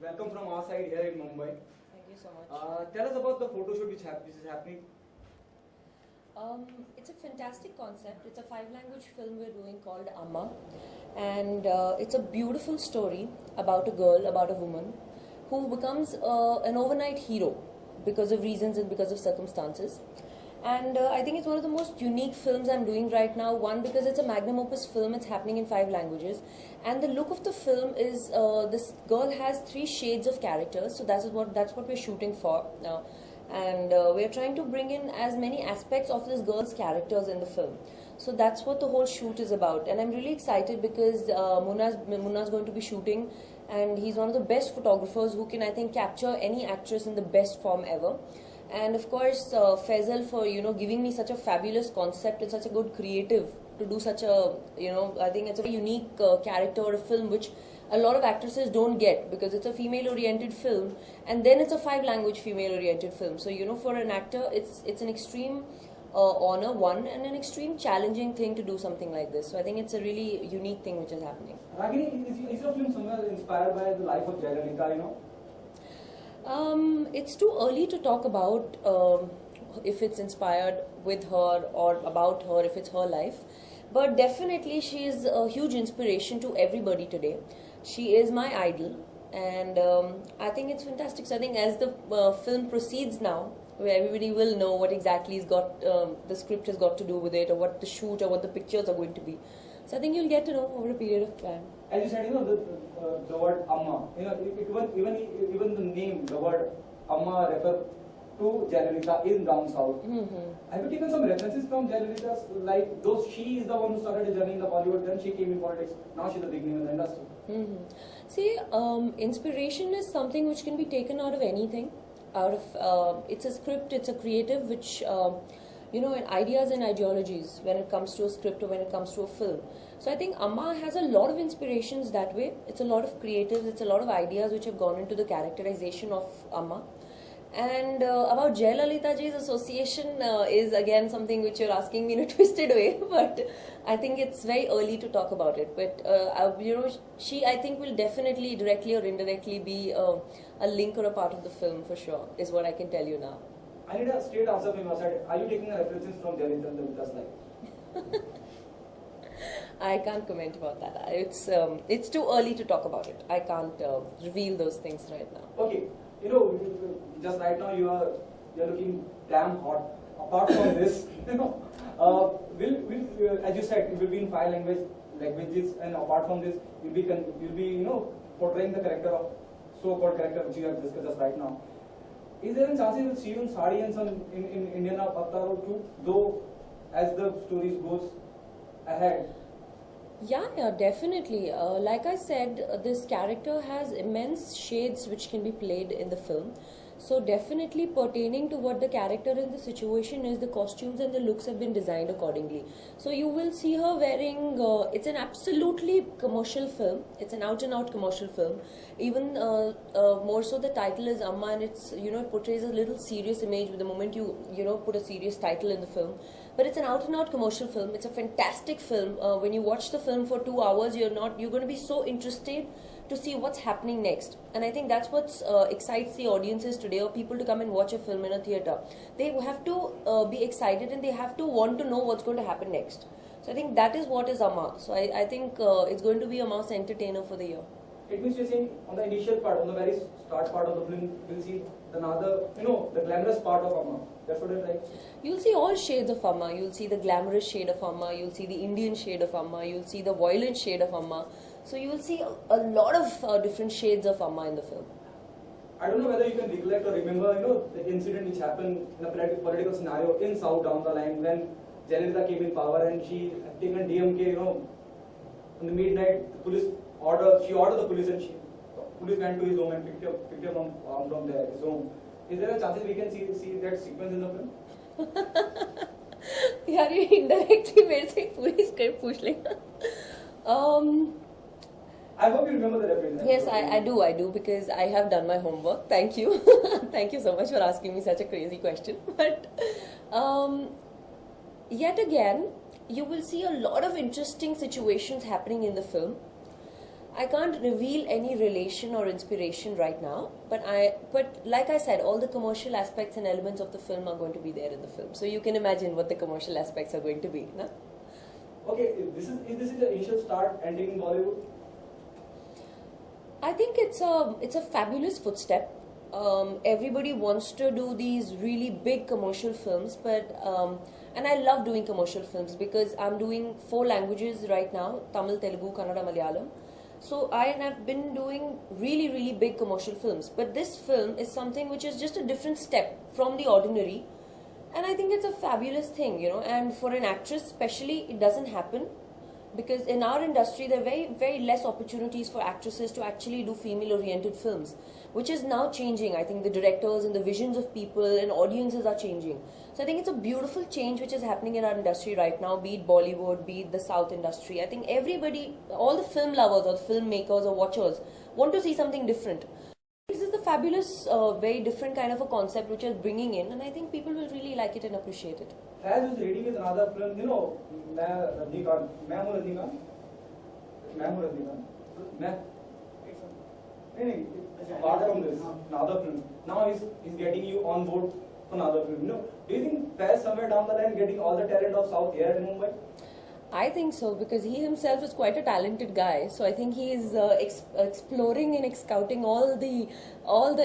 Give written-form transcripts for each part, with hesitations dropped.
Welcome from our side here in Mumbai. Thank you so much. Tell us about the photo shoot which is happening. It's a fantastic concept. It's a 5-language film we're doing called Amma, and it's a beautiful story about a girl, about a woman who becomes an overnight hero because of reasons and because of circumstances. And I think it's one of the most unique films I'm doing right now. One, because it's a magnum opus film, it's happening in 5 languages. And the look of the film is this girl has 3 shades of characters, so that's what we're shooting for now. And we're trying to bring in as many aspects of this girl's characters in the film. So that's what the whole shoot is about. And I'm really excited because Munna's going to be shooting, and he's one of the best photographers who can, I think, capture any actress in the best form ever. And of course, Faisal for giving me such a fabulous concept and such a good creative to do such a I think it's a unique character or a film which a lot of actresses don't get, because it's a female-oriented film and then it's a 5-language female-oriented film. So for an actor, it's an extreme honor, one, and an extreme challenging thing to do something like this. So I think it's a really unique thing which is happening. Ragini, is your film somewhere inspired by the life of Jayalalitha? It's too early to talk about if it's inspired with her or about her, if it's her life. But definitely she is a huge inspiration to everybody today. She is my idol, and I think it's fantastic. So I think as the film proceeds now, where everybody will know what exactly has got the script has got to do with it, or what the shoot or what the pictures are going to be. So I think you'll get to know over a period of time. As you said, the word Amma, even the name, the word Amma refer to Jayalalitha in down south. Mm-hmm. Have you taken some references from Jayalalitha's, like those? She is the one who started a journey in the Bollywood, then she came in politics. Now she's the big name in the industry. Mm-hmm. See, inspiration is something which can be taken out of anything. It's a script, it's a creative, which ideas and ideologies when it comes to a script or when it comes to a film. So I think Amma has a lot of inspirations that way. It's a lot of creatives, it's a lot of ideas which have gone into the characterization of Amma. And about Jayalalitha ji's association is again something which you're asking me in a twisted way, but I think it's very early to talk about it. But she, I think, will definitely directly or indirectly be a link or a part of the film for sure, is what I can tell you now. I need a straight answer from your side. Are you taking references from Jayalalitha's life? I can't comment about that. It's too early to talk about it. I can't reveal those things right now. Okay, just right now you're looking damn hot. Apart from this, will as you said, it will be in 5 languages, and apart from this, you'll be portraying the character of so-called character which you have discussed just right now. Is there a chance we'll see you in sari and some in Indian avatar too? Though, as the stories goes ahead. Yeah, definitely. Like I said, this character has immense shades which can be played in the film. So definitely pertaining to what the character in the situation is, the costumes and the looks have been designed accordingly. So you will see her wearing, it's an absolutely commercial film. It's an out and out commercial film. Even more so the title is Amma, and it's, it portrays a little serious image with the moment you put a serious title in the film. But it's an out and out commercial film. It's a fantastic film. When you watch the film for 2 hours, you're going to be so interested to see what's happening next. And I think that's what excites the audiences today, or people to come and watch a film in a theatre. They have to be excited, and they have to want to know what's going to happen next. So I think that is what is Amma. So I think it's going to be a mass entertainer for the year. It means you're saying on the initial part, on the very start part of the film, we'll see another, the glamorous part of Amma. That's what I'm like. You'll see all shades of Amma. You'll see the glamorous shade of Amma. You'll see the Indian shade of Amma. You'll see the violent shade of Amma. So you will see a lot of different shades of Amma in the film. I don't know whether you can recollect or remember, the incident which happened in a political scenario in South down the line when Jayalalitha came in power and she had taken DMK, in the midnight, she ordered the police, and police went to his home and picked him from his home. Is there a chance we can see that sequence in the film? यार ये indirectly मेरे से पूरी script पूछ लेगा. I hope you remember the reference. Yes, I do, because I have done my homework. Thank you. Thank you so much for asking me such a crazy question. But yet again, you will see a lot of interesting situations happening in the film. I can't reveal any relation or inspiration right now, but like I said, all the commercial aspects and elements of the film are going to be there in the film. So you can imagine what the commercial aspects are going to be. No? Okay, if this is the initial start ending in Bollywood. I think it's a fabulous footstep. Everybody wants to do these really big commercial films, but and I love doing commercial films because I'm doing 4 languages right now: Tamil, Telugu, Kannada, Malayalam. So I have been doing really big commercial films, but this film is something which is just a different step from the ordinary, and I think it's a fabulous thing, you know. And for an actress, especially, it doesn't happen because in our industry there are very less opportunities for actresses to actually do female oriented films, which is now changing. I think the directors and the visions of people and audiences are changing. So I think it's a beautiful change which is happening in our industry right now, be it Bollywood, be it the South industry. I think everybody, all the film lovers or the filmmakers or watchers, want to see something different. This is the fabulous, very different kind of a concept which is bringing in, and I think people will really like it and appreciate it. As was reading is another film, you know, मैं हूँ Rajinikanth, apart from this, another film. Now he's getting you on board for another film. You know, do you think Faiz somewhere down the line getting all the talent of South here in Mumbai? I think so, because he himself is quite a talented guy. So I think he is exploring and scouting all the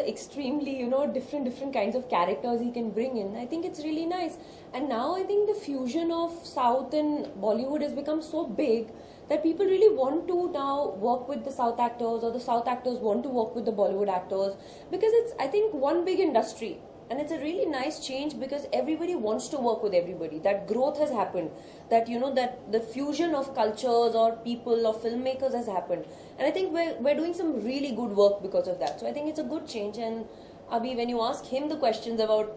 extremely, you know, different kinds of characters he can bring in. I think it's really nice. And now I think the fusion of South and Bollywood has become so big that people really want to now work with the South actors, or the South actors want to work with the Bollywood actors, because it's, I think, one big industry. And it's a really nice change because everybody wants to work with everybody. That growth has happened. That, you know, that the fusion of cultures or people or filmmakers has happened. And I think we're doing some really good work because of that. So I think it's a good change. And Abhi, when you ask him the questions about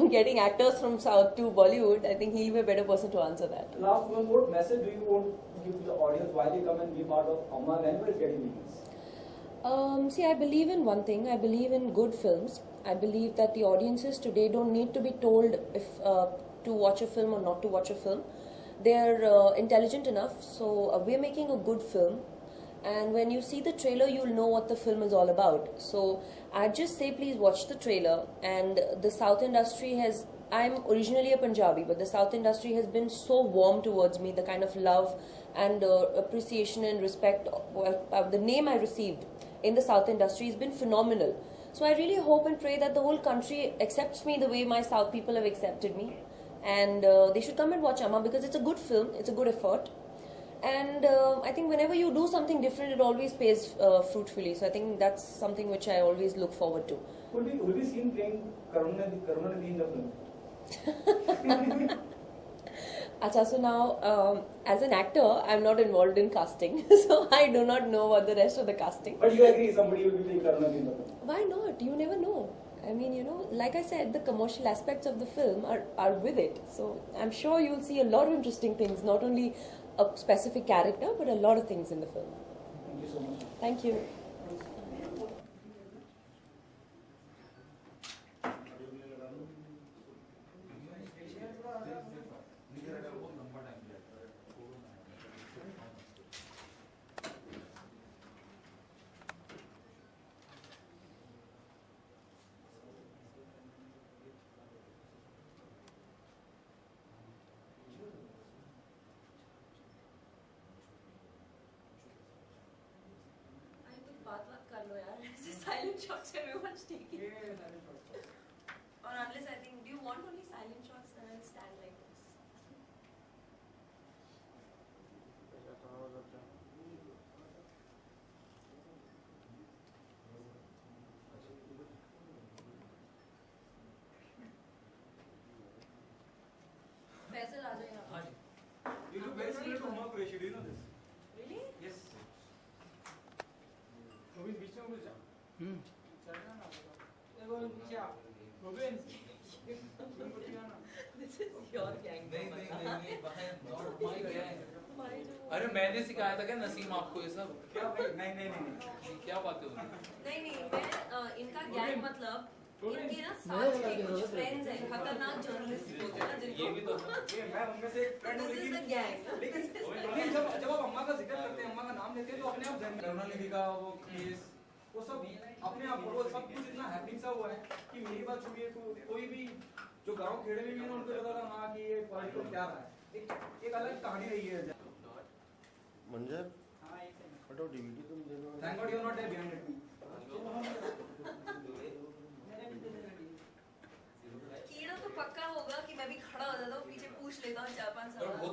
getting actors from South to Bollywood, I think he'll be a better person to answer that. Last one, what message do you want to give to the audience while they come and be part of Amma whenever it's getting released? See, I believe in one thing. I believe in good films. I believe that the audiences today don't need to be told if to watch a film or not to watch a film. They're intelligent enough. So we're making a good film. And when you see the trailer, you'll know what the film is all about. So I just say, please watch the trailer. And the South industry has, I'm originally a Punjabi, but the South industry has been so warm towards me. The kind of love and appreciation and respect, the name I received in the South industry has been phenomenal. So I really hope and pray that the whole country accepts me the way my South people have accepted me. And they should come and watch Amma because it's a good film, it's a good effort. And I think whenever you do something different, it always pays fruitfully. So I think that's something which I always look forward to. Will we seen playing Karunanidhi in the film? Acha, so now as an actor, I'm not involved in casting, so I do not know about the rest of the casting. But you agree somebody will be playing Karunanidhi in the film? Why not? You never know. I mean, you know, like I said, the commercial aspects of the film are with it. So I'm sure you'll see a lot of interesting things, not only a specific character, but a lot of things in the film. Thank you so much. Thank you. Silent shots everyone's taking. Or unless I think, do you want only silent shots? Then I'll stand like this. Faisal, aa jaओ यहाँ. You look very similar to Uma Qureshi. Do you know this? Really? Yes. This is your gang. नहीं अरे मैंने सिखाया था क्या नसीम आपको ये सब क्या भाई? नहीं क्या बात है नहीं मैं इनका गैंग मतलब इनके ना साथ के कुछ फ्रेंड्स हैं, खतरनाक जर्नलिस्ट होते हैं ना ये जिनको भी तो ये मैं उनमें से एक फ्रेंड हूँ, This is the लेकिन gang. लेकिन नहीं, जब आप अम्मा का जिक्र करते हैं, अम्मा का नाम लेते हैं, तो अपने आप जहन में करुणानिधि का वो केस, वो सब अपने आप, वो सब कुछ इतना हैपनिंग सा हुआ है कि मेरी बात छुड़िए, कोई भी जो गांव खेड़े में भी है ना, उनको पता था हाँ कि ये पॉलिटिकल क्या रहा है, एक अलग कहानी रही है। मंजर हटो डीवीडी तुम दे दो। Thank God you are not there behind me. कीड़ा तो पक्का होगा कि मैं भी खड़ा हो जाता हूँ, पीछे पूछ लेता हूँ 4-5 सवाल।